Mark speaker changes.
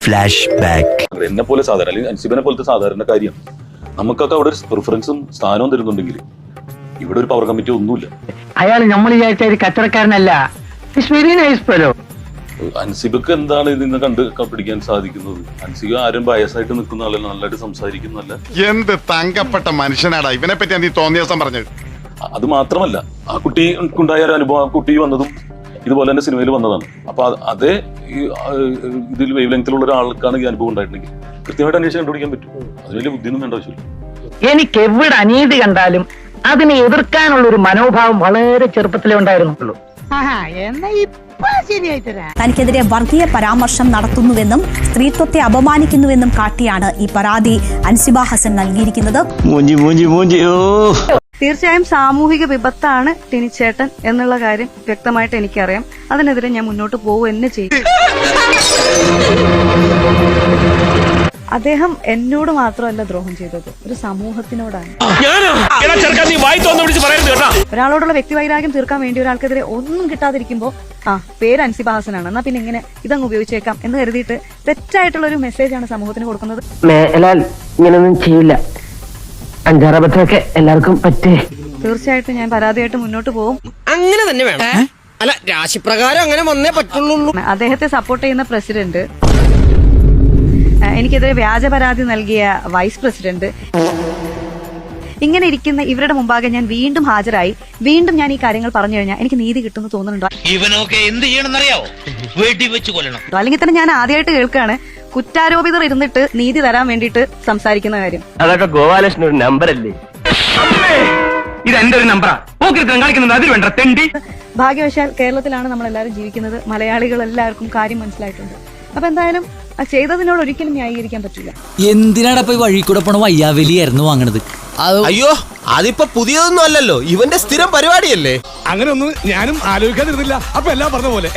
Speaker 1: Flash back.
Speaker 2: എന്നെ പോലെ സാധാരണ അല്ലെങ്കിൽ അൻസിബിനെ പോലത്തെ സാധാരണ കാര്യം നമുക്കൊക്കെ അവിടെ ഒരു പ്രിഫറൻസും സ്ഥാനവും തരുന്നുണ്ടെങ്കിൽ ഇവിടെ ഒരു പവർ കമ്മിറ്റി ഒന്നുമില്ല.
Speaker 3: അയാൾ നമ്മൾ വിചാരിച്ച ഒരു കച്ചവടക്കാരനല്ല.
Speaker 2: അൻസിബക്ക് എന്താണ് ഇതിന്ന് പിടിക്കാൻ സാധിക്കുന്നത്? അൻസിബ ആരും ബയസായിട്ട് നിൽക്കുന്ന ആളല്ല, നല്ലതായിട്ട് സംസാരിക്കുന്നല്ല.
Speaker 4: എന്ത് തങ്കപ്പെട്ട മനുഷ്യനാടാ ഇവനെ പറ്റി നീ തോന്നിയ ദിവസം പറഞ്ഞത്.
Speaker 2: അത് മാത്രമല്ല, ആ കുട്ടിക്കുണ്ടായ ഒരു അനുഭവം, ആ കുട്ടി വന്നതും ഇതുപോലെ തന്നെ സിനിമയിൽ വന്നതാണ്. അപ്പൊ അതേ ഇതിൽ വേവ് ലെങ്തിലുള്ള ഒരാൾക്കാണ് ഈ അനുഭവം ഉണ്ടായിട്ടുണ്ടെങ്കിൽ കൃത്യമായിട്ട് അന്വേഷിച്ച് കണ്ടുപിടിക്കാൻ പറ്റും. അതിന് വലിയ ബുദ്ധിയൊന്നും വേണ്ട ആവശ്യമില്ല.
Speaker 3: എനിക്ക് എവിടെ അനീതി കണ്ടാലും അതിനെ എതിർക്കാനുള്ള ഒരു മനോഭാവം വളരെ ചെറുപ്പത്തിലേ ഉണ്ടായിരുന്നുള്ളൂ.
Speaker 5: തനിക്കെതിരെ വർഗീയ പരാമർശം നടത്തുന്നുവെന്നും സ്ത്രീത്വത്തെ അപമാനിക്കുന്നുവെന്നും കാട്ടിയാണ് ഈ പരാതി അൻസിബ ഹസൻ നൽകിയിരിക്കുന്നത്.
Speaker 6: തീർച്ചയായും സാമൂഹിക വിപത്താണ് ടിനിച്ചേട്ടൻ എന്നുള്ള കാര്യം വ്യക്തമായിട്ട് എനിക്കറിയാം. അതിനെതിരെ ഞാൻ മുന്നോട്ട് പോകുക തന്നെ ചെയ്യും. അദ്ദേഹം എന്നോട് മാത്രമല്ല ദ്രോഹം ചെയ്തത്, ഒരു സമൂഹത്തിനോടാണ്. ഒരാളോടുള്ള വ്യക്തിവൈരാഗ്യം തീർക്കാൻ വേണ്ടി ഒരാൾക്കെതിരെ ഒന്നും കിട്ടാതിരിക്കുമ്പോ പേര് അൻസിബ ഹസനാണ്, എന്നാ പിന്നെ ഇങ്ങനെ ഇതങ്ങ് ഉപയോഗിച്ചേക്കാം എന്ന് കരുതിയിട്ട് തെറ്റായിട്ടുള്ള ഒരു മെസ്സേജാണ് സമൂഹത്തിന് കൊടുക്കുന്നത്.
Speaker 3: ഇങ്ങനൊന്നും ചെയ്യില്ല, അഞ്ചാറബത്തൊക്കെ എല്ലാവർക്കും പറ്റേ.
Speaker 6: തീർച്ചയായിട്ടും ഞാൻ പരാതിയായിട്ട് മുന്നോട്ട് പോകും.
Speaker 7: അങ്ങനെ തന്നെ വേണം. അല്ല, രാശിപ്രകാരം അങ്ങനെ വന്നേ പറ്റുള്ളൂ.
Speaker 6: അദ്ദേഹത്തെ സപ്പോർട്ട് ചെയ്യുന്ന പ്രസിഡന്റ്, എനിക്കെതിരെ വ്യാജ പരാതി നൽകിയ വൈസ് പ്രസിഡന്റ്, ഇങ്ങനെ ഇരിക്കുന്ന ഇവരുടെ മുമ്പാകെ ഞാൻ വീണ്ടും ഹാജരായി വീണ്ടും ഞാൻ ഈ കാര്യങ്ങൾ പറഞ്ഞു കഴിഞ്ഞാൽ എനിക്ക് നീതി കിട്ടുമെന്ന് തോന്നുന്നുണ്ടോ?
Speaker 8: ഇവനൊക്കെ എന്ത് ചെയ്യണമെന്നറിയാവോ? വെടി വെച്ച് കൊല്ലണം.
Speaker 6: അല്ലെങ്കിൽ തന്നെ ഞാൻ ആദ്യമായിട്ട് കേൾക്കുകയാണ് കുറ്റാരോപിതർ ഇരുന്നിട്ട് നീതി തരാൻ വേണ്ടിയിട്ട് സംസാരിക്കുന്ന കാര്യം.
Speaker 3: അതൊക്കെ ഗോപാലകൃഷ്ണൻ ഒരു നമ്പറല്ലേ? ഇത് എന്റെ ഒരു നമ്പറാ. കളിക്കുന്നത് അതിൽ വേണ്ട തെണ്ടി.
Speaker 6: ഭാഗ്യവശാൽ കേരളത്തിലാണ് നമ്മൾ എല്ലാവരും ജീവിക്കുന്നത്. മലയാളികൾ എല്ലാവർക്കും കാര്യം മനസ്സിലായിട്ടുണ്ട്. അപ്പൊ എന്തായാലും ചെയ്തതിനോട് ഒരിക്കലും ന്യായീകരിക്കാൻ പറ്റില്ല.
Speaker 1: എന്തിനാടാ പോയി വഴി കൂടെ പോണ വയ്യാവലിയായിരുന്നു വാങ്ങണത്?
Speaker 7: അയ്യോ, അതിപ്പോ പുതിയതൊന്നും അല്ലല്ലോ, ഇവന്റെ സ്ഥിരം പരിപാടിയല്ലേ.
Speaker 9: അങ്ങനെ ഒന്നും ഞാനും ആലോചിക്കാതിരുന്നില്ല. അപ്പൊ എല്ലാം പറഞ്ഞ പോലെ